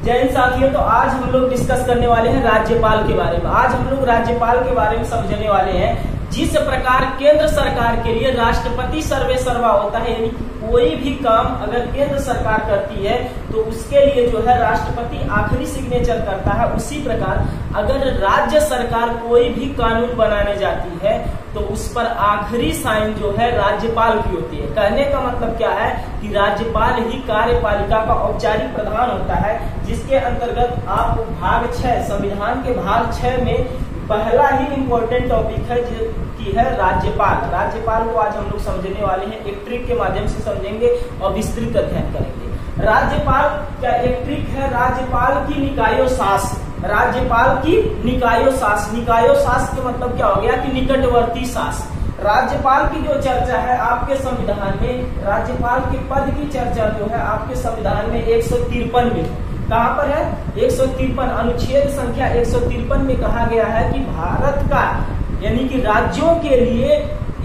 जय हिंद साथियों। तो आज हम लोग डिस्कस करने वाले हैं राज्यपाल के बारे में। आज हम लोग राज्यपाल के बारे में समझने वाले हैं। जिस प्रकार केंद्र सरकार के लिए राष्ट्रपति सर्वे सर्वा होता है, यानी कोई भी काम अगर केंद्र सरकार करती है तो उसके लिए जो है राष्ट्रपति आखिरी सिग्नेचर करता है, उसी प्रकार अगर राज्य सरकार कोई भी कानून बनाने जाती है तो उस पर आखिरी साइन जो है राज्यपाल की होती है। कहने का मतलब क्या है कि राज्यपाल ही कार्यपालिका का औपचारिक प्रधान होता है, जिसके अंतर्गत आप भाग 6 संविधान के भाग 6 में पहला ही इम्पोर्टेंट टॉपिक है कि है राज्यपाल। राज्यपाल को आज हम लोग समझने वाले हैं, एक ट्रिक के माध्यम से समझेंगे और विस्तृत अध्ययन करेंगे। राज्यपाल का एक ट्रिक है राज्यपाल की निकायों शास। राज्यपाल की निकायों शास, निकायों शास के मतलब क्या हो गया कि निकटवर्ती शास। राज्यपाल की जो चर्चा है आपके संविधान में, राज्यपाल के पद की चर्चा जो है आपके संविधान में 153 में, कहाँ पर है 153 अनुच्छेद संख्या 153 में कहा गया है कि भारत का यानी कि राज्यों के लिए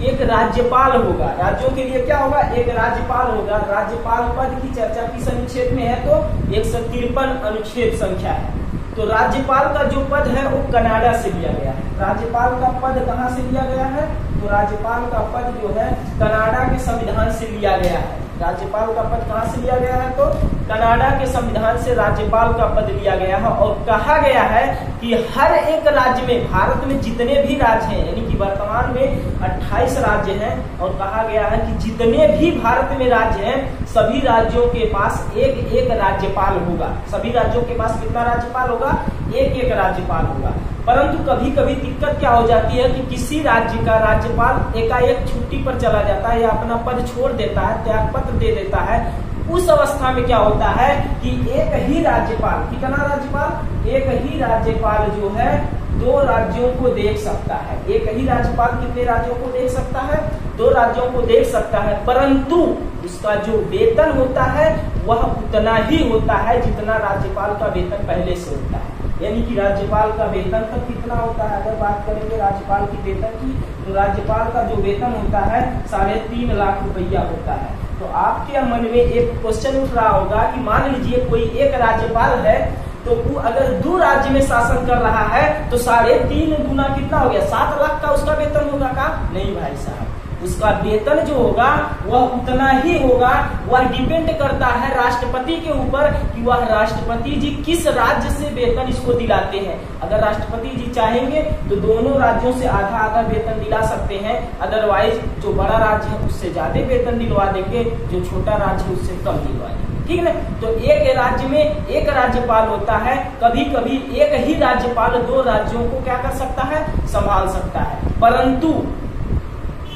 एक राज्यपाल होगा। राज्यों के लिए क्या होगा, एक राज्यपाल होगा। राज्यपाल पद की चर्चा किस अनुच्छेद में है तो 153 अनुच्छेद संख्या है। तो राज्यपाल का जो पद है वो कनाडा से लिया गया है। राज्यपाल का पद कहाँ से लिया गया है तो राज्यपाल का पद जो है कनाडा के संविधान से लिया गया है। राज्यपाल का पद कहाँ से लिया गया है तो कनाडा के संविधान से राज्यपाल का पद लिया गया है। और कहा गया है कि हर एक राज्य में, भारत में जितने भी राज्य हैं, यानी कि वर्तमान में 28 राज्य हैं, और कहा गया है कि जितने भी भारत में राज्य हैं सभी राज्यों के पास एक एक राज्यपाल होगा। सभी राज्यों के पास कितना राज्यपाल होगा, एक एक राज्यपाल होगा। परंतु कभी कभी दिक्कत क्या हो जाती है कि किसी राज्य का राज्यपाल एकाएक छुट्टी पर चला जाता है या अपना पद छोड़ देता है, त्यागपत्र दे देता है। उस अवस्था में क्या होता है कि एक ही राज्यपाल, कितना राज्यपाल, एक ही राज्यपाल जो है 2 राज्यों को देख सकता है। एक ही राज्यपाल कितने राज्यों को देख सकता है, 2 राज्यों को देख सकता है। परंतु उसका जो वेतन होता है वह उतना ही होता है जितना राज्यपाल का वेतन पहले से होता है। यानी कि राज्यपाल का वेतन तक कितना होता है, अगर बात करेंगे राज्यपाल की वेतन की तो राज्यपाल का जो वेतन होता है 3.5 लाख रुपया होता है। तो आपके मन में एक क्वेश्चन उठ रहा होगा कि मान लीजिए कोई एक राज्यपाल है तो वो अगर 2 राज्य में शासन कर रहा है तो 3.5 गुना कितना हो गया, 7 लाख का उसका वेतन होगा का? नहीं भाई साहब, उसका वेतन जो होगा वह उतना ही होगा। वह डिपेंड करता है राष्ट्रपति के ऊपर कि वह राष्ट्रपति जी किस राज्य से वेतन इसको दिलाते हैं। अगर राष्ट्रपति जी चाहेंगे तो दोनों राज्यों से आधा आधा वेतन दिला सकते हैं, अदरवाइज जो बड़ा राज्य है उससे ज्यादा वेतन दिलवा देंगे, जो छोटा राज्य है उससे कम दिलवा देंगे। ठीक है ना। तो एक राज्य में एक राज्यपाल होता है। कभी कभी एक ही राज्यपाल 2 राज्यों को क्या कर सकता है, संभाल सकता है। परंतु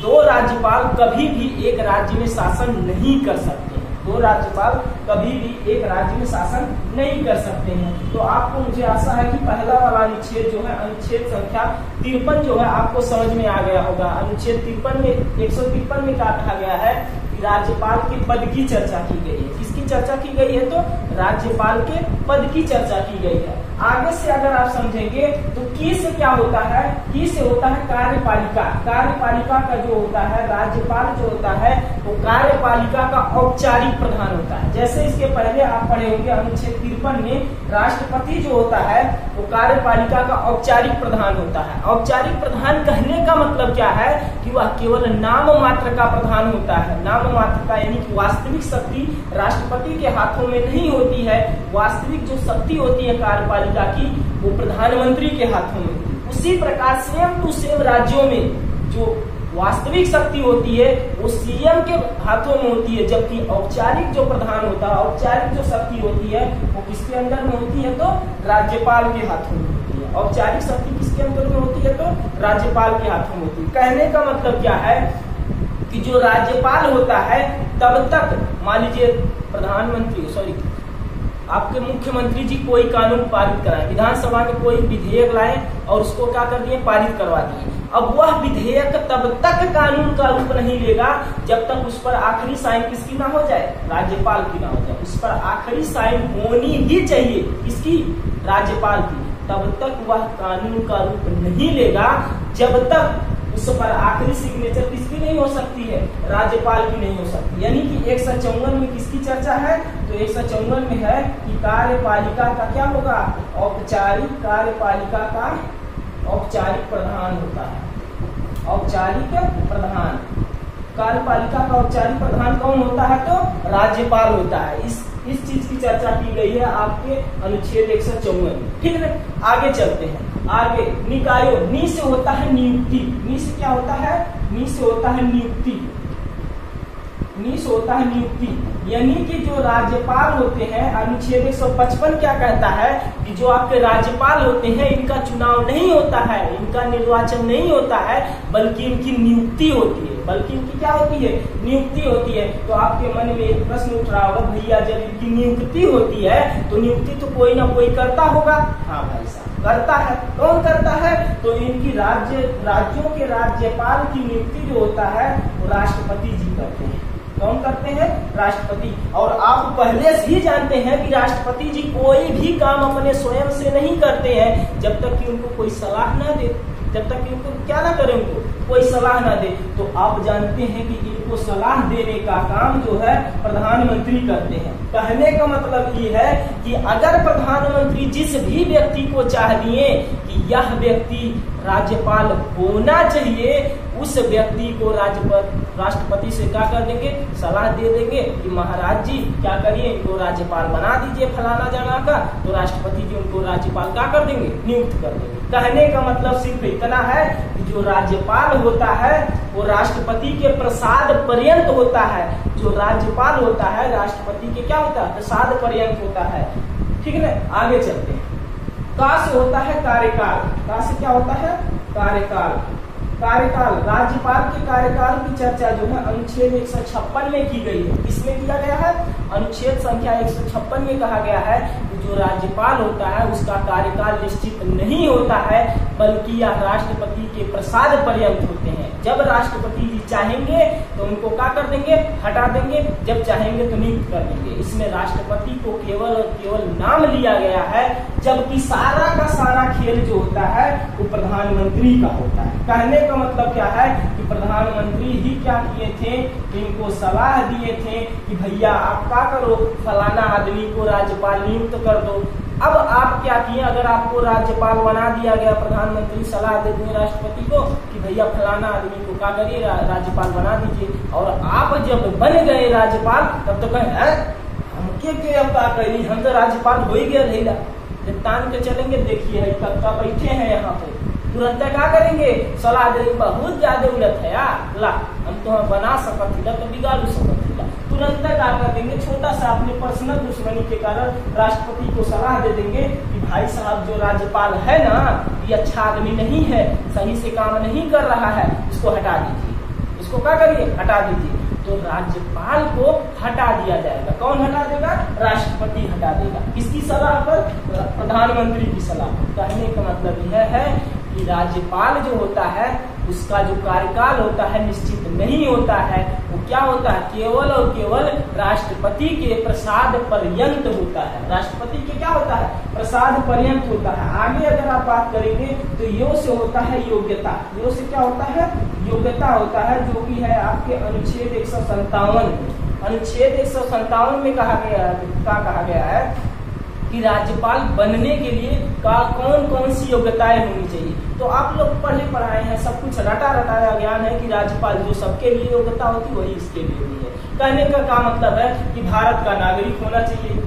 2 राज्यपाल कभी भी एक राज्य में शासन नहीं कर सकते हैं। 2 राज्यपाल कभी भी एक राज्य में शासन नहीं कर सकते हैं। तो आपको, मुझे आशा है कि पहला वाला अनुच्छेद जो है अनुच्छेद संख्या 53 जो है आपको समझ में आ गया होगा। अनुच्छेद 53 में 153 में क्या कहा गया है कि राज्यपाल के पद की चर्चा की गई है। किसकी चर्चा की गई है तो राज्यपाल के पद की चर्चा की गई है। आगे से अगर आप समझेंगे तो की से क्या होता है, की से होता है कार्यपालिका। कार्यपालिका का जो होता है राज्यपाल जो होता है वो कार्यपालिका का औपचारिक प्रधान होता है। जैसे इसके पहले आप पढ़े होंगे अनुच्छेद 53 में राष्ट्रपति जो होता है वो कार्यपालिका का औपचारिक प्रधान होता है। औपचारिक प्रधान कहने का मतलब क्या है कि वह केवल नाम मात्र का प्रधान होता है। नाम मात्र का यानी कि वास्तविक शक्ति राष्ट्रपति के हाथों में नहीं होती है। वास्तविक जो शक्ति होती है कार्यपालिका की वो प्रधानमंत्री के हाथों में। उसी प्रकार सेम टू सेम राज्यों में जो वास्तविक शक्ति होती है वो सीएम के हाथों में होती है, जबकि औपचारिक जो प्रधान होता है, औपचारिक जो शक्ति होती है वो किसके अंदर में होती है तो राज्यपाल के हाथों में होती है। औपचारिक शक्ति किसके अंदर में होती है तो राज्यपाल के हाथों में होती है। कहने का मतलब क्या है कि जो राज्यपाल होता है तब तक, मान लीजिए आपके मुख्यमंत्री जी कोई कानून पारित कराए, विधानसभा में कोई विधेयक लाए और उसको क्या कर दिए, पारित करवा दिए। अब वह विधेयक तब तक कानून का रूप नहीं लेगा जब तक उस पर आखिरी साइन किसकी ना हो जाए, राज्यपाल की ना हो जाए। उस पर आखिरी साइन होनी ही चाहिए, किसकी, राज्यपाल की। तब तक वह कानून का रूप नहीं लेगा जब तक उस पर आखिरी सिग्नेचर किसकी नहीं हो सकती है? राज्यपाल की नहीं हो सकती। यानी कि 154 में किसकी चर्चा है? तो 154 में है कि कार्यपालिका का क्या होगा? औपचारिक कार्यपालिका का औपचारिक प्रधान होता है। औपचारिक प्रधान, कार्यपालिका का औपचारिक प्रधान कौन होता है? तो राज्यपाल होता है। इस चीज की चर्चा की गई है आपके अनुच्छेद 154 में। ठीक है, आगे चलते हैं। आगे निकायों, नी से होता है नियुक्ति। नी से क्या होता है? नी से होता है नियुक्ति। नी से होता है नियुक्ति, यानी कि जो राज्यपाल होते हैं, अनुच्छेद 155 क्या कहता है कि जो आपके राज्यपाल होते हैं इनका चुनाव नहीं होता है, इनका निर्वाचन नहीं होता है, बल्कि इनकी नियुक्ति होती है। बल्कि इनकी क्या होती है? नियुक्ति होती है। तो आपके मन में एक प्रश्न उठ रहा होगा, भैया जब इनकी नियुक्ति होती है तो नियुक्ति तो कोई ना कोई करता होगा। हाँ भाई साहब, करता है। कौन करता है? तो इनकी राज्यों के राज्यपाल की नियुक्ति जो होता है वो राष्ट्रपति जी करते हैं। कौन करते हैं? राष्ट्रपति। और आप पहले से ही जानते हैं कि राष्ट्रपति जी कोई भी काम अपने स्वयं से नहीं करते हैं जब तक कि उनको कोई सलाह ना दे, जब तक कि उनको क्या ना करे, उनको कोई सलाह ना दे। तो आप जानते हैं कि इनको सलाह देने का काम जो है प्रधानमंत्री करते हैं। कहने का मतलब ये है कि अगर प्रधानमंत्री जिस भी व्यक्ति को चाह दिए कि यह व्यक्ति राज्यपाल होना चाहिए, उस व्यक्ति को राष्ट्रपति से क्या कर देंगे? सलाह दे देंगे कि महाराज जी क्या करिए, इनको राज्यपाल बना दीजिए फलाना जगह का। तो राष्ट्रपति जी उनको राज्यपाल क्या कर देंगे? नियुक्त कर देंगे। कहने का मतलब सिर्फ इतना है कि जो राज्यपाल होता है वो राष्ट्रपति के प्रसाद पर्यंत होता है। जो राज्यपाल होता है राष्ट्रपति के क्या होता है? प्रसाद पर्यंत होता है। ठीक है ना, आगे चलते हैं। का से होता है कार्यकाल। का से क्या होता है? कार्यकाल। कार्यकाल, राज्यपाल के कार्यकाल की चर्चा जो है अनुच्छेद 156 में की गई है। किसमें किया गया है? अनुच्छेद संख्या 156 में कहा गया है कि जो राज्यपाल होता है उसका कार्यकाल निश्चित नहीं होता है, बल्कि यह राष्ट्रपति के प्रसाद पर्यंत होते हैं। जब राष्ट्रपति जी चाहेंगे तो उनको क्या कर देंगे? हटा देंगे, जब चाहेंगे तो नियुक्त कर देंगे। इसमें राष्ट्रपति को केवल और केवल नाम लिया गया है, जबकि सारा का सारा खेल जो होता है वो प्रधानमंत्री का होता है। कहने का मतलब क्या है कि प्रधानमंत्री ही क्या किए थे? इनको सलाह दिए थे कि भैया आप क्या करो, फलाना आदमी को राज्यपाल नियुक्त कर दो। अब आप क्या किए? अगर आपको राज्यपाल बना दिया गया, प्रधानमंत्री सलाह दे दिए राष्ट्रपति को कि भैया फलाना आदमी को क्या करिए, राज्यपाल बना दीजिए। और आप जब बन गए राज्यपाल तब तो कहें हमके के अब क्या करी, हम तो राज्यपाल हो ही गया रहीला। जब तान के चलेंगे, देखिए है कक्का बैठे हैं यहाँ पे, तुरंत क्या करेंगे? सलाह देंगे, बहुत ज्यादा उलट है यार, ला हम तो बना सकत हिला तो बिगाड़ सकत हिला। तुरंत क्या कर देंगे? छोटा सा अपने पर्सनल दुश्मनी के कारण राष्ट्रपति को सलाह दे देंगे कि भाई साहब जो राज्यपाल है ना, ये अच्छा आदमी नहीं है, सही से काम नहीं कर रहा है, इसको हटा दीजिए। इसको क्या करिए? हटा दीजिए। तो राज्यपाल को हटा दिया जाएगा। कौन हटा देगा? राष्ट्रपति हटा देगा। किसकी सलाह पर? प्रधानमंत्री की सलाह। कहने का मतलब यह है कि राज्यपाल जो होता है उसका जो कार्यकाल होता है निश्चित नहीं होता है। वो क्या होता है? केवल और केवल राष्ट्रपति के प्रसाद पर्यंत होता है। राष्ट्रपति के क्या होता है? प्रसाद पर्यंत होता है। आगे अगर आप बात करेंगे तो यो से होता है योग्यता। यो से क्या होता है? योग्यता होता है, जो कि है आपके अनुच्छेद 157। अनुच्छेद 157 में कहा गया है कि राज्यपाल बनने के लिए कौन कौन सी योग्यताएं होनी चाहिए। तो आप लोग पढ़े पढ़ाए हैं, सब कुछ रटाया ज्ञान है कि राज्यपाल जो सबके लिए योग्यता होती वही इसके लिए भी है। कहने का क्या मतलब है कि भारत का नागरिक होना चाहिए,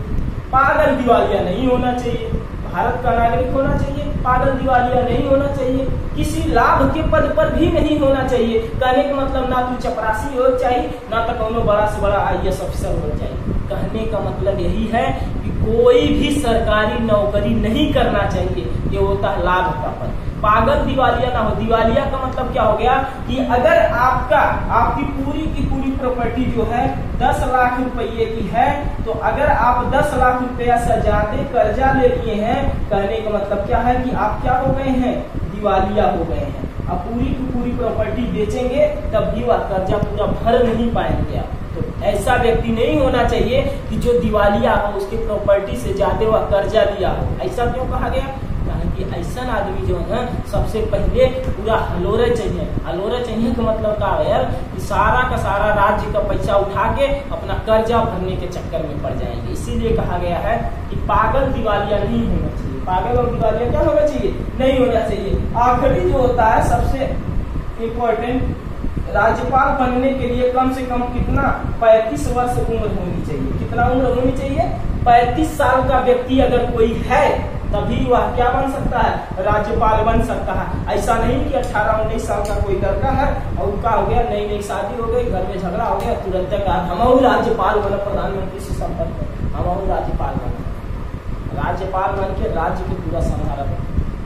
पागल दिवालिया नहीं होना चाहिए। भारत का नागरिक होना चाहिए, पागल दिवालिया नहीं होना चाहिए, किसी लाभ के पद पर भी नहीं होना चाहिए। कहने का मतलब ना तू चपरासी हो चाहिए, ना तो कोनो बड़ा से बड़ा IAS अफसर हो चाहिए। कहने का मतलब यही है कि कोई भी सरकारी नौकरी नहीं करना चाहिए, ये होता है लाभ का पद। पागल दिवालिया ना हो। दिवालिया का मतलब क्या हो गया कि अगर आपकी पूरी की पूरी प्रॉपर्टी जो है 10 लाख रुपये की है, तो अगर आप 10 लाख रुपया से ज्यादा कर्जा ले लिए हैं, कहने का मतलब क्या है कि आप क्या हो गए हैं? दिवालिया हो गए हैं। अब पूरी की पूरी प्रॉपर्टी बेचेंगे तब भी वह कर्जा पूरा भर नहीं पाएंगे आप। तो ऐसा व्यक्ति नहीं होना चाहिए कि जो दिवालिया हो, उसकी प्रॉपर्टी से ज्यादा वह कर्जा लिया हो। ऐसा क्यों कहा गया? है कि ऐसा आदमी जो है सबसे पहले पूरा हलोरे चाहिए। हलोरे चाहिए का मतलब क्या है यार, कि सारा का सारा राज्य का पैसा उठा के अपना कर्जा भरने के चक्कर में पड़ जाएंगे। इसीलिए कहा गया है कि पागल दिवालिया नहीं होना चाहिए। पागल और दिवालिया क्या होना चाहिए, नहीं होना चाहिए। आखिरी जो होता है सबसे इम्पोर्टेंट, राज्यपाल बनने के लिए कम से कम कितना 35 वर्ष उम्र होनी चाहिए। कितना उम्र होनी चाहिए, 35 साल का व्यक्ति अगर कोई है तभी वह क्या बन सकता है, राज्यपाल बन सकता है। ऐसा नहीं कि 18-19 साल का कोई लड़का है और उनका हो गया, नई नई शादी हो गई, घर में झगड़ा हो गया, तुरंत कहा हम राज्यपाल बना, प्रधानमंत्री से संपर्क हम राज्यपाल बना, राज्यपाल बन के राज्य को पूरा संभाला,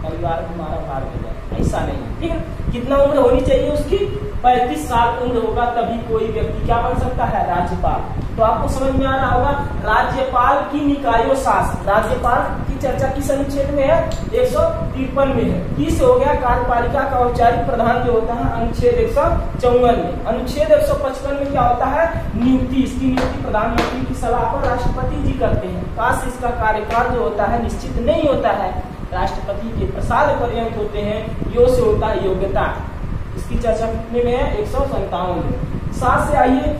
परिवार को मारा भार हो जाए, ऐसा नहीं। ठीक है, कितना उम्र होनी चाहिए उसकी, 35 साल उम्र होगा तभी कोई व्यक्ति क्या बन सकता है, राज्यपाल। तो आपको समझ में आ रहा होगा राज्यपाल की निकायों शासन, राज्यपाल की चर्चा किस अनुच्छेद में है, 153 में है। किस हो गया, कार्यपालिका का औपचारिक प्रधान जो होता है अनुच्छेद 154 में। अनुच्छेद 155 में क्या होता है, नियुक्ति। इसकी नियुक्ति प्रधानमंत्री की सलाह पर राष्ट्रपति जी करते हैं। काश इसका कार्यकाल जो होता है निश्चित नहीं होता है, राष्ट्रपति के प्रसाद पर्यंत होते हैं। यो से होता है योग्यता। इसकी चर्चा कितने में है, 157 में। 7 से आइए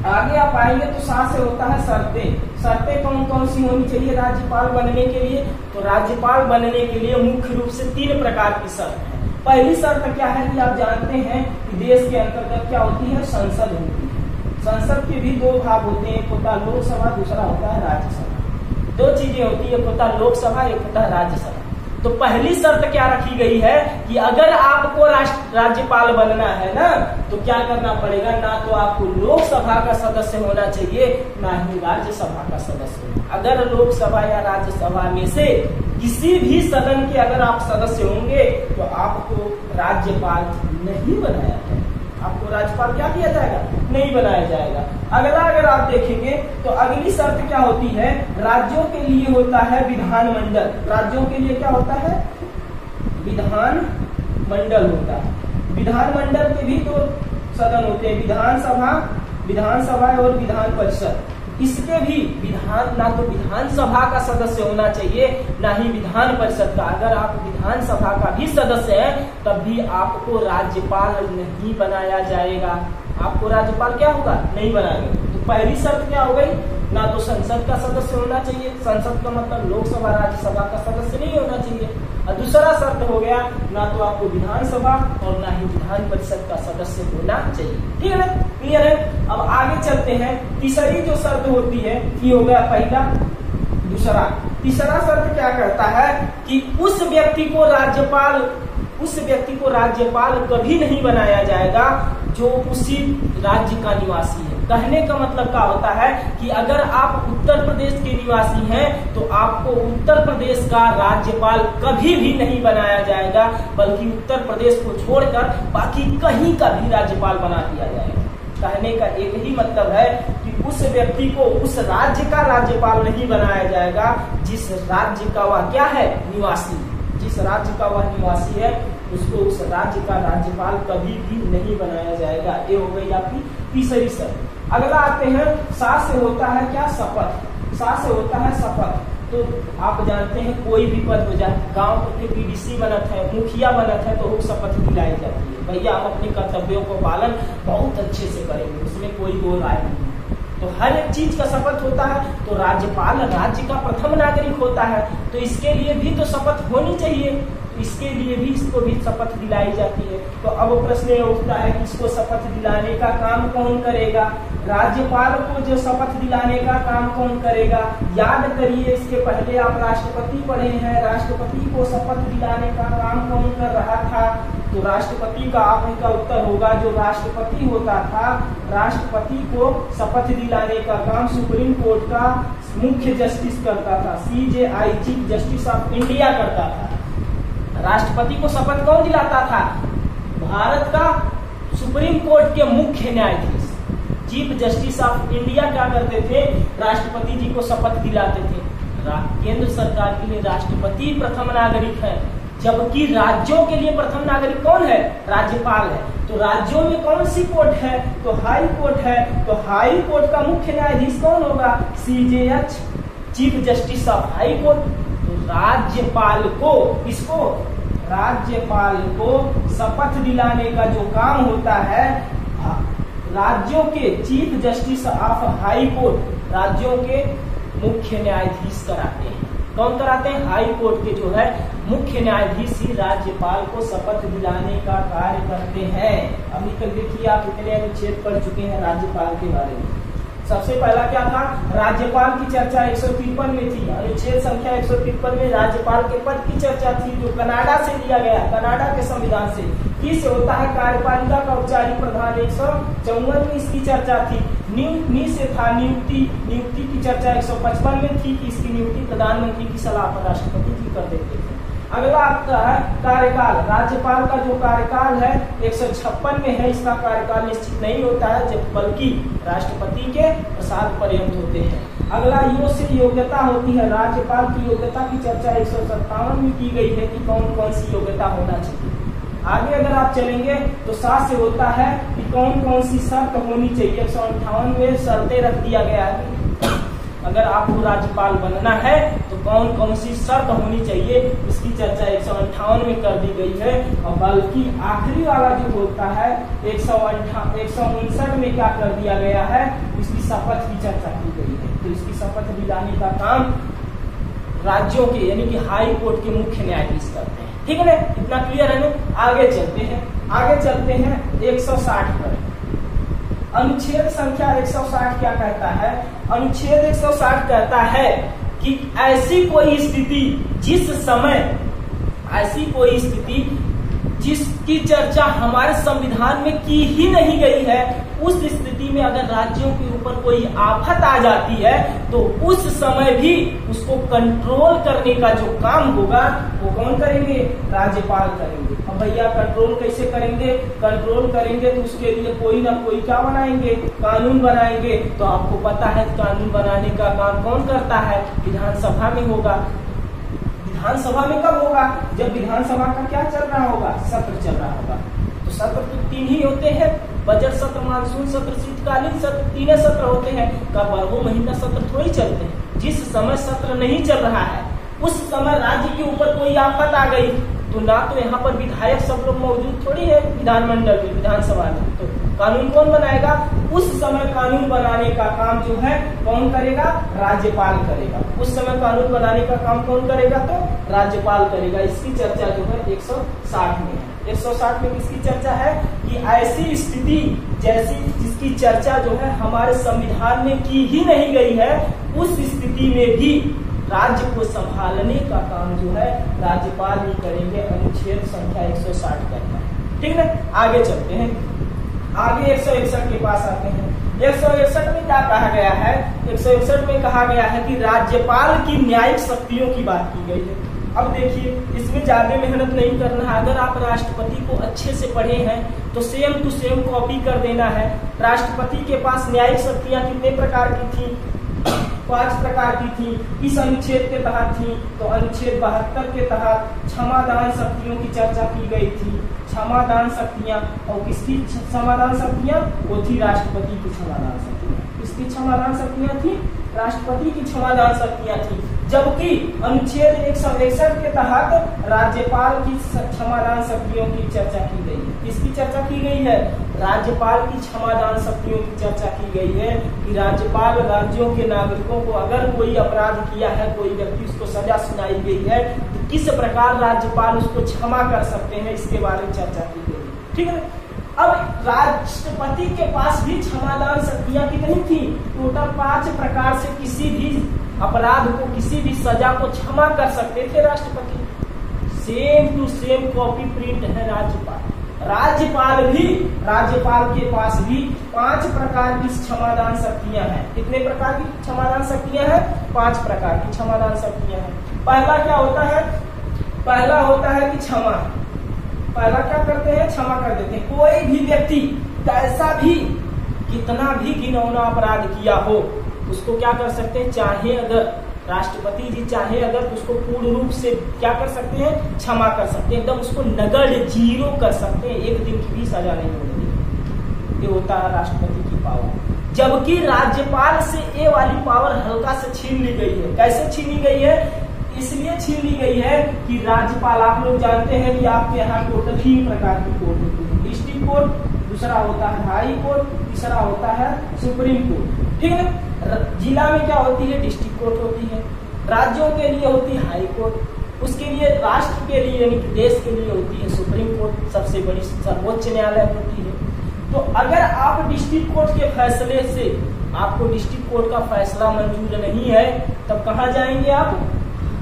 आगे आप आएंगे तो 7 से होता है शर्तें। शर्तें कौन कौन सी होनी चाहिए राज्यपाल बनने के लिए, तो राज्यपाल बनने के लिए मुख्य रूप से 3 प्रकार की शर्त है। पहली शर्त क्या है कि आप जानते हैं कि देश के अंतर्गत क्या होती है, संसद होती है। संसद के भी 2 भाग होते हैं, एक होता है लोकसभा, दूसरा होता है राज्यसभा। 2 चीजें होती है, एक होता है लोकसभा, एक होता है राज्यसभा। तो पहली शर्त क्या रखी गई है कि अगर आपको राज्यपाल बनना है ना, तो क्या करना पड़ेगा, ना तो आपको लोकसभा का सदस्य होना चाहिए, ना ही राज्यसभा का सदस्य। अगर लोकसभा या राज्यसभा में से किसी भी सदन के अगर आप सदस्य होंगे तो आपको राज्यपाल नहीं बनाया जाएगा। आपको राज्यपाल क्या किया जाएगा, नहीं बनाया जाएगा। अगला अगर आप देखेंगे तो अगली शर्त क्या होती है, राज्यों के लिए होता है विधानमंडल। राज्यों के लिए क्या होता है, विधानमंडल होता है। विधानमंडल के भी 2 सदन होते हैं, विधानसभा और विधान परिषद। इसके भी ना तो विधानसभा का सदस्य होना चाहिए, ना ही विधान परिषद का। अगर आप विधानसभा का भी सदस्य हैं तब भी आपको राज्यपाल नहीं बनाया जाएगा। आपको राज्यपाल क्या होगा, नहीं बनाएंगे। तो पहली शर्त क्या हो गई, ना तो संसद का सदस्य होना चाहिए, संसद का मतलब लोकसभा राज्यसभा का सदस्य नहीं होना चाहिए। और दूसरा शर्त हो गया, ना तो आपको विधानसभा और ना ही विधान परिषद का सदस्य होना चाहिए। ठीक है ना, क्लियर है। अब आगे चलते हैं, तीसरी जो शर्त होती है ये हो गया पहला। तीसरा शर्त क्या करता है कि उस व्यक्ति को राज्यपाल कभी नहीं बनाया जाएगा जो उसी राज्य का निवासी है। कहने का मतलब क्या होता है कि अगर आप उत्तर प्रदेश के निवासी हैं तो आपको उत्तर प्रदेश का राज्यपाल कभी भी नहीं बनाया जाएगा, बल्कि उत्तर प्रदेश को छोड़कर बाकी कहीं का भी राज्यपाल बना दिया जाएगा। कहने का एक ही मतलब है कि उस व्यक्ति को उस राज्य का राज्यपाल नहीं बनाया जाएगा जिस राज्य का वह क्या है, निवासी। जिस राज्य का वह निवासी है उसको उस राज्य का राज्यपाल कभी भी नहीं बनाया जाएगा। ये हो गई आपकी तीसरी शर्त। अगला आते हैं, 7 से होता है क्या, शपथ। 7 से होता है शपथ। तो आप जानते हैं कोई भी पद हो जाए, गांव के पीडीसी बनत है, मुखिया बनत है, तो वो शपथ दिलाई जाती है, भैया हम अपने कर्तव्यों को पालन बहुत अच्छे से करेंगे, उसमें कोई दो राय नहीं। तो हर एक चीज का शपथ होता है। तो राज्यपाल राज्य का प्रथम नागरिक होता है, तो इसके लिए भी तो शपथ होनी चाहिए, इसके लिए भी इसको भी शपथ दिलाई जाती है। तो अब प्रश्न ये उठता है कि इसको शपथ दिलाने का काम कौन करेगा, राज्यपाल को जो शपथ दिलाने का काम कौन करेगा। याद करिए, इसके पहले आप राष्ट्रपति पढ़े हैं, राष्ट्रपति को शपथ दिलाने का काम कौन कर रहा था, तो राष्ट्रपति का आपका उत्तर होगा जो राष्ट्रपति होता था, राष्ट्रपति को शपथ दिलाने का काम सुप्रीम कोर्ट का मुख्य जस्टिस करता था, CJI chief justice of India करता था। राष्ट्रपति को शपथ कौन दिलाता था, भारत का सुप्रीम कोर्ट के मुख्य न्यायाधीश चीफ जस्टिस ऑफ इंडिया क्या करते थे, राष्ट्रपति जी को शपथ दिलाते थे। केंद्र सरकार के लिए राष्ट्रपति प्रथम नागरिक है, जबकि राज्यों के लिए प्रथम नागरिक कौन है, राज्यपाल है। तो राज्यों में कौन सी कोर्ट है, तो हाई कोर्ट है। तो हाई कोर्ट का मुख्य न्यायाधीश कौन होगा, CJH chief justice of high court. तो राज्यपाल को, इसको राज्यपाल को शपथ दिलाने का जो काम होता है राज्यों के chief justice of high court, राज्यों के मुख्य न्यायाधीश कराते हैं। कौन कराते हैं? हाई कोर्ट के जो है मुख्य न्यायाधीश ही राज्यपाल को शपथ दिलाने का कार्य करते हैं। अभी तक देखिए आप इतने अनुच्छेद पढ़ चुके हैं राज्यपाल के बारे में। सबसे पहला क्या था? राज्यपाल की चर्चा 153 में थी। अनुच्छेद संख्या 153 में राज्यपाल के पद की चर्चा थी, जो कनाडा से लिया गया, कनाडा के संविधान से। किस होता है? कार्यपालिका का औपचारिक प्रधान 154 में इसकी चर्चा थी। नी से था नियुक्ति की चर्चा 155 में थी कि इसकी नियुक्ति प्रधानमंत्री की सलाह पर राष्ट्रपति जी कर देते थे। अगला आपका है कार्यकाल। राज्यपाल का जो कार्यकाल है 156 में है। इसका कार्यकाल निश्चित नहीं होता है, जब बल्कि राष्ट्रपति के प्रसाद पर्यंत होते हैं। अगला योग्यता होती है। राज्यपाल की योग्यता की चर्चा 157 में की गई है कि कौन कौन सी योग्यता होना चाहिए। आगे अगर आप चलेंगे तो 7 से होता है कि कौन कौन सी शर्त होनी चाहिए। 158 में शर्तें रख दिया गया है, अगर आपको राज्यपाल बनना है तो कौन कौन सी शर्त होनी चाहिए, इसकी चर्चा 158 में कर दी गई है। और बल्कि आखिरी वाला जो होता है 159 में क्या कर दिया गया है, इसकी शपथ की चर्चा की गई है। तो इसकी शपथ दिलाने का काम राज्यों के यानी कि हाई कोर्ट के मुख्य न्यायाधीश करते हैं। ठीक है ना, इतना क्लियर है ना। आगे चलते हैं 160 पर। अनुच्छेद संख्या 160 क्या कहता है? अनुच्छेद 160 कहता है कि ऐसी कोई स्थिति जिसकी चर्चा हमारे संविधान में की ही नहीं गई है, उस स्थिति में अगर राज्यों के ऊपर कोई आफत आ जाती है तो उस समय भी उसको कंट्रोल करने का जो काम होगा वो कौन करेंगे? राज्यपाल करेंगे। अब भैया कंट्रोल कैसे करेंगे? कंट्रोल करेंगे तो उसके लिए कोई ना कोई क्या बनाएंगे? कानून बनाएंगे। तो आपको पता है कानून बनाने का काम कौन करता है? विधानसभा में होगा। विधानसभा में कब होगा? जब विधानसभा का क्या चल रहा होगा? सत्र चल रहा होगा। तो सत्र तो 3 ही होते हैं, बजट सत्र, मानसून सत्र, शीतकालीन सत्र, 3 सत्र होते हैं। का 12 महीना सत्र थोड़ी चलते हैं। जिस समय सत्र नहीं चल रहा है उस समय राज्य के ऊपर कोई आफत आ गई तो ना तो यहाँ पर विधायक सब लोग मौजूद थोड़ी है विधानमंडल में, विधानसभा में, तो कानून कौन बनाएगा? उस समय कानून बनाने का काम जो है कौन करेगा? राज्यपाल करेगा। उस समय कानून बनाने का काम कौन करेगा? तो राज्यपाल करेगा। इसकी चर्चा जो है 160 में है। 160 में किसकी चर्चा है? कि ऐसी स्थिति जिसकी चर्चा जो है हमारे संविधान में की ही नहीं गई है, उस स्थिति में भी राज्य को संभालने का काम जो है राज्यपाल ही करेंगे। अनुच्छेद संख्या 160 कहता है। ठीक है, आगे चलते हैं। आगे 161 के पास आते हैं। 161 में क्या कहा गया है? 161 में कहा गया है कि राज्यपाल की न्यायिक शक्तियों की बात की गई है। अब देखिए, इसमें ज्यादा मेहनत नहीं करना है। अगर आप राष्ट्रपति को अच्छे से पढ़े हैं तो सेम टू सेम कॉपी कर देना है। राष्ट्रपति के पास न्यायिक शक्तियां कितने प्रकार की थी? 5 प्रकार की थी। किस अनुच्छेद के तहत थी? तो अनुच्छेद 72 के तहत क्षमादान शक्तियों की चर्चा की गई थी। क्षमादान शक्तियां, और किसकी क्षमादान शक्तियां? वो थी राष्ट्रपति की क्षमादान शक्तियां। किसकी क्षमादान शक्तियां थी? राष्ट्रपति की क्षमादान शक्तियां थी। जबकि अनुच्छेद 161 के तहत राज्यपाल की क्षमादान शक्तियों की चर्चा की गई है। किसकी चर्चा की गई है? राज्यपाल की क्षमादान शक्तियों की चर्चा की गई है कि राज्यपाल राज्यों के नागरिकों को अगर कोई अपराध किया है, कोई व्यक्ति उसको सजा सुनाई गई है, तो किस प्रकार राज्यपाल उसको क्षमा कर सकते हैं, इसके बारे में चर्चा की गई है। ठीक है। अब राष्ट्रपति के पास भी क्षमादान शक्तियां कितनी थी? टोटल 5 प्रकार से किसी भी अपराध को, किसी भी सजा को क्षमा कर सकते थे राष्ट्रपति। Same to same copy print है राज्यपाल के पास भी 5 प्रकार की क्षमादान शक्तियां हैं। कितने प्रकार की क्षमादान शक्तियां हैं? 5 प्रकार की क्षमादान शक्तियां हैं। पहला क्या होता है? पहला होता है कि क्षमा। पहला क्या करते हैं? क्षमा कर देते हैं। कोई भी व्यक्ति कैसा भी, कितना भी घिनौना अपराध किया हो, उसको क्या कर सकते हैं? चाहे अगर राष्ट्रपति जी चाहे अगर उसको पूर्ण रूप से क्या कर सकते हैं? क्षमा कर सकते हैं। एकदम उसको नगण्य 0 कर सकते हैं। 1 दिन की भी सजा नहीं होगी। ये होता है राष्ट्रपति की पावर। जबकि राज्यपाल से ये वाली पावर हल्का से छीन ली गई है। कैसे छीनी गई है? इसलिए छीन ली गई है कि राज्यपाल, आप लोग जानते हैं कि आपके यहाँ टोटल 3 प्रकार की कोर्ट होती है। डिस्ट्रिक्ट कोर्ट, दूसरा होता है हाई कोर्ट, तीसरा होता है सुप्रीम कोर्ट। ठीक है, जिला में क्या होती है? डिस्ट्रिक्ट कोर्ट होती है। राज्यों के लिए होती है हाई कोर्ट, उसके लिए राष्ट्र के लिए यानी कि देश के लिए होती है सुप्रीम कोर्ट, सबसे बड़ी सर्वोच्च न्यायालय होती है। तो अगर आप डिस्ट्रिक्ट कोर्ट के फैसले से, आपको डिस्ट्रिक्ट कोर्ट का फैसला मंजूर नहीं है, तब कहाँ जाएंगे आप?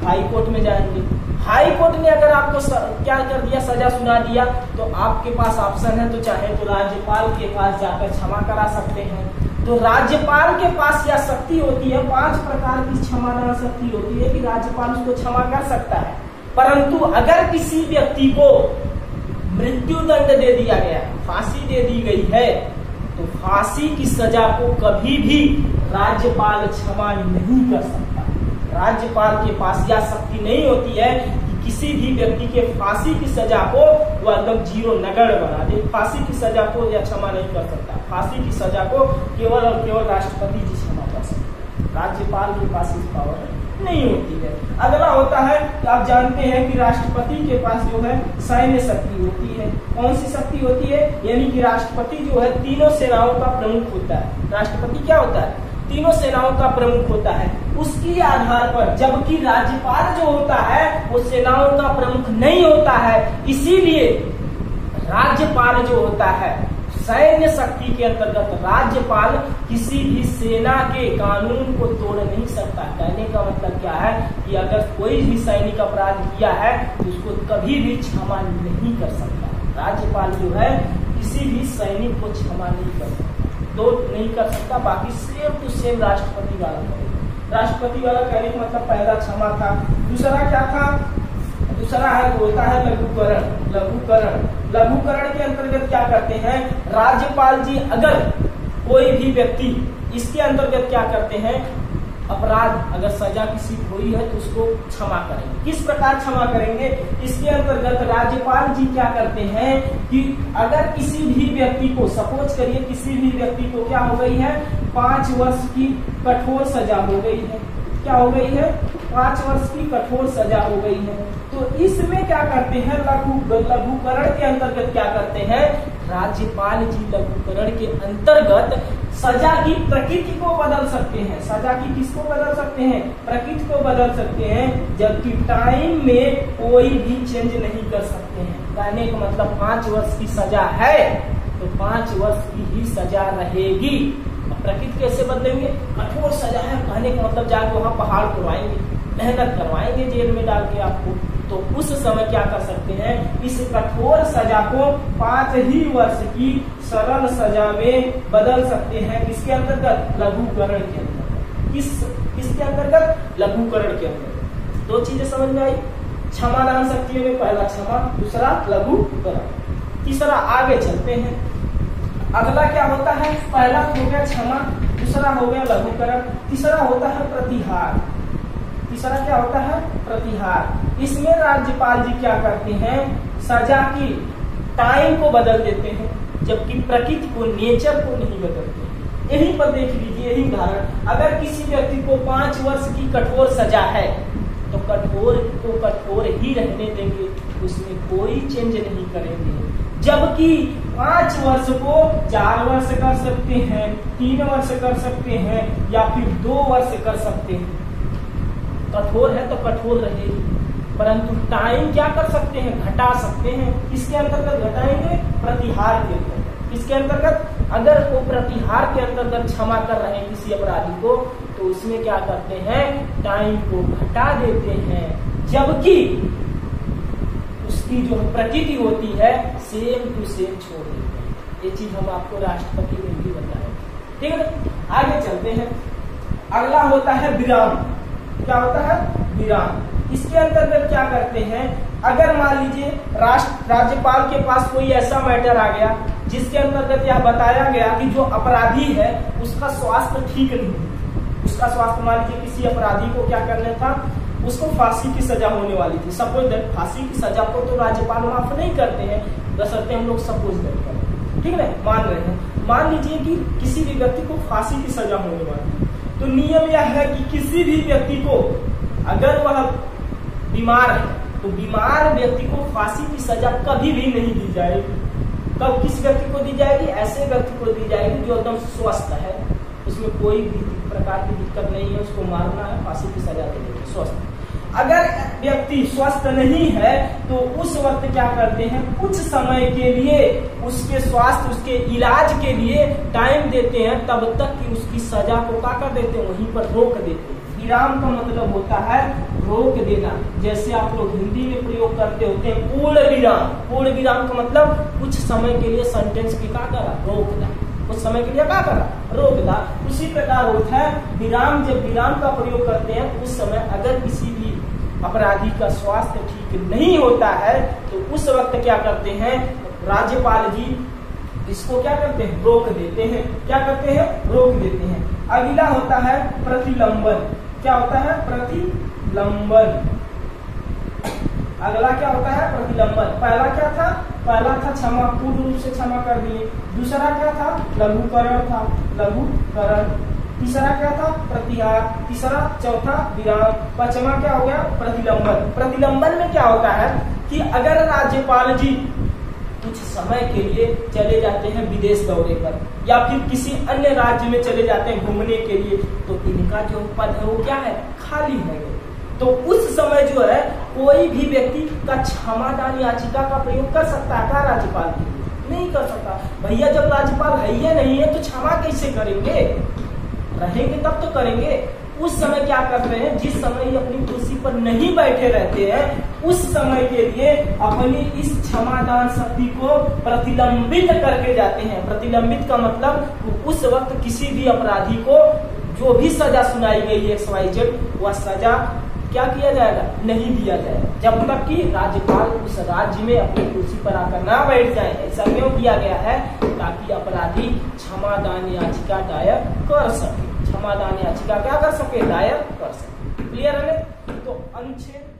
हाई कोर्ट में जाएंगे। हाई कोर्ट ने अगर आपको क्या कर दिया, सजा सुना दिया, तो आपके पास ऑप्शन है, तो चाहे तो राज्यपाल के पास जाकर क्षमा करा सकते हैं। तो राज्यपाल के पास यह शक्ति होती है, 5 प्रकार की क्षमादान शक्ति होती है कि राज्यपाल उसको क्षमा कर सकता है। परंतु अगर किसी व्यक्ति को मृत्यु दंड दे दिया गया, फांसी दे दी गई है, तो फांसी की सजा को कभी भी राज्यपाल क्षमा नहीं कर सकता। राज्यपाल के पास यह शक्ति नहीं होती है कि किसी भी व्यक्ति के फांसी की सजा को वह एकदम जीरो नगण्य बना दे। फांसी की सजा को यह क्षमा नहीं कर सकता। फांसी की सजा को केवल और केवल राष्ट्रपति जी क्षमा कर सकते हैं। राज्यपाल के पास इस पावर नहीं होती है। अगला होता है, आप जानते हैं कि राष्ट्रपति के पास जो है सैन्य शक्ति होती है। कौन सी शक्ति होती है? यानी कि राष्ट्रपति जो है तीनों सेनाओं का प्रमुख होता है। राष्ट्रपति क्या होता है? तीनों सेनाओं का प्रमुख होता है। उसकी आधार पर, जबकि राज्यपाल जो होता है वो सेनाओं का प्रमुख नहीं होता है, इसीलिए राज्यपाल जो होता है सैन्य शक्ति के अंतर्गत राज्यपाल किसी भी सेना के कानून को तोड़ नहीं सकता। कहने का मतलब क्या है कि अगर कोई भी सैनिक अपराध किया है तो उसको कभी भी क्षमा नहीं कर सकता। राज्यपाल जो है किसी भी सैनिक को क्षमा नहीं कर सकता, तो नहीं कर सकता। बाकी सेम टू सेम राष्ट्रपति वाला करेगा। राष्ट्रपति वाला कहने का मतलब पहला क्षमा था। दूसरा क्या था? दूसरा है होता है लघुकरण। लघुकरण, लघुकरण के अंतर्गत क्या करते हैं? राज्यपाल जी अगर कोई भी व्यक्ति, इसके अंतर्गत क्या करते हैं? अपराध अगर सजा किसी को हुई है तो उसको क्षमा करेंगे। किस प्रकार क्षमा करेंगे? इसके अंतर्गत राज्यपाल जी क्या करते हैं कि अगर किसी भी व्यक्ति को, सपोज करिए किसी भी व्यक्ति को क्या हो गई है, 5 वर्ष की कठोर सजा हो गई है। क्या हो गई है? 5 वर्ष की कठोर सजा हो गई है। तो इसमें क्या करते हैं? लघुकरण के अंतर्गत क्या करते हैं? राज्यपाल जी लघुकरण के अंतर्गत सजा की प्रकृति को बदल सकते हैं। सजा की किसको बदल सकते हैं? प्रकृति को बदल सकते हैं, जबकि टाइम में कोई भी चेंज नहीं कर सकते हैं। कहने का मतलब 5 वर्ष की सजा है तो 5 वर्ष की ही सजा रहेगी। प्रकृति कैसे बदलेंगे? कठोर सजा है, कहने का मतलब जाके वहां पहाड़ तोड़वाएंगे, मेहनत करवाएंगे जेल में डाल के आपको, तो उस समय क्या कर सकते हैं? इस कठोर सजा को 5 ही वर्ष की सरल सजा में बदल सकते हैं। किसके अंतर्गत? लघुकरण के अंतर्गत। किसके अंतर्गत? लघुकरण के अंतर्गत। 2 चीजें समझ में आई। क्षमादान शक्तियों में पहला क्षमा, दूसरा लघुकरण, तीसरा आगे चलते हैं। अगला क्या होता है? पहला हो गया क्षमा, दूसरा हो गया लघुकरण, तीसरा होता है प्रतिहार। तीसरा क्या होता है? प्रतिहार। इसमें राज्यपाल जी क्या करते हैं? सजा की टाइम को बदल देते हैं, जबकि प्रकृति को, नेचर को नहीं बदलते। यहीं पर देख लीजिए, यही उदाहरण, अगर किसी व्यक्ति को 5 वर्ष की कठोर सजा है तो कठोर को कठोर ही रहने देंगे, उसमें कोई चेंज नहीं करेंगे। जबकि 5 वर्ष को 4 वर्ष कर सकते हैं, 3 वर्ष कर सकते हैं, या फिर 2 वर्ष कर सकते हैं। कठोर है तो कठोर रहेगी, परंतु टाइम क्या कर सकते हैं? घटा सकते हैं। किसके अंतर्गत घटाएंगे? प्रतिहार के अंतर्गत। इसके अंतर्गत अगर वो प्रतिहार के अंतर्गत क्षमा कर रहे हैं किसी अपराधी को, तो उसमें क्या करते हैं? टाइम को घटा देते हैं, जबकि उसकी जो प्रकृति होती है सेम टू सेम छोड़ देते हैं। ये चीज हम आपको राष्ट्रपति में भी बताए। ठीक है, आगे चलते हैं। अगला होता है विराम। क्या होता है? विराम। इसके अंतर्गत क्या करते हैं? अगर मान लीजिए राज्यपाल के पास कोई ऐसा मैटर आ गया जिसके अंतर्गत यह बताया गया कि जो अपराधी है उसका स्वास्थ्य ठीक नहीं है। उसका स्वास्थ्य, मान लीजिए किसी अपराधी को क्या करना था? उसको फांसी की सजा होने वाली थी। सपोज दैट, फांसी की सजा को तो राज्यपाल माफ नहीं करते हैं, बशर्ते हम लोग सपोज दैट करें, ठीक है, मान रहे हैं। मान लीजिए कि किसी भी व्यक्ति को फांसी की सजा होने वाली है, तो नियम यह है कि किसी भी व्यक्ति को अगर वह बीमार है तो बीमार व्यक्ति को फांसी की सजा कभी भी नहीं दी जाएगी। कब किस व्यक्ति को दी जाएगी? ऐसे व्यक्ति को दी जाएगी जो एकदम स्वस्थ है, उसमें कोई भी प्रकार की दिक्कत नहीं है, उसको मारना है, फांसी की सजा देंगे, स्वस्थ। अगर व्यक्ति स्वस्थ नहीं है तो उस वक्त क्या करते हैं, कुछ समय के लिए उसके स्वास्थ्य, उसके इलाज के लिए टाइम देते हैं, तब तक कि उसकी सजा को क्या कर देते हैं, वहीं पर रोक देते हैं। विराम का मतलब होता है रोक देना, जैसे आप लोग हिंदी में प्रयोग करते होते हैं पूर्ण विराम। पूर्ण विराम का मतलब कुछ समय के लिए सेंटेंस की क्या करा, रोकना, कुछ समय के लिए क्या करा, रोकना। उसी प्रकार होता है विराम, जब विराम का प्रयोग करते हैं उस समय अगर किसी भी अपराधी का स्वास्थ्य ठीक नहीं होता है तो उस वक्त क्या करते हैं, राज्यपाल जी इसको क्या करते हैं, रोक देते हैं। क्या करते हैं, रोक देते हैं। अगला होता है प्रतिलंबन। क्या होता है, प्रतिलंबन। अगला क्या होता है, प्रतिलंबन। पहला क्या था, पहला था क्षमा, पूर्ण रूप से क्षमा कर दिए। दूसरा क्या था, लघुकरण था, लघुकरण। तीसरा क्या था, प्रतिहार। तीसरा, चौथा विराम। पांचवा क्या हो गया, प्रतिलंबन। प्रतिलंबन में क्या होता है कि अगर राज्यपाल जी कुछ समय के लिए चले जाते हैं विदेश दौरे पर या फिर किसी अन्य राज्य में चले जाते हैं घूमने के लिए, तो इनका जो पद है वो क्या है, खाली है। तो उस समय जो है कोई भी व्यक्ति का क्षमादान याचिका का प्रयोग कर सकता है क्या, राज्यपाल के लिए नहीं कर सकता। भैया जब राज्यपाल है ही नहीं है तो क्षमा कैसे करेंगे, रहेंगे तब तो करेंगे। उस समय क्या करते हैं, जिस समय ये अपनी कुर्सी पर नहीं बैठे रहते हैं उस समय के लिए अपनी इस क्षमादान शक्ति को प्रतिलंबित करके जाते हैं। प्रतिलंबित का मतलब उस वक्त किसी भी अपराधी को जो भी सजा सुनाई गई है XYZ, वह सजा क्या किया जाएगा, नहीं दिया जाएगा जब तक कि राज्यपाल उस राज्य में अपनी कुर्सी पर आकर ना बैठ जाए। ऐसा क्यों किया गया है, ताकि अपराधी क्षमादान याचिका दायर कर सके, क्षमादान याचिका क्या कर सके, दायर कर सके। क्लियर है? तो अनुच्छेद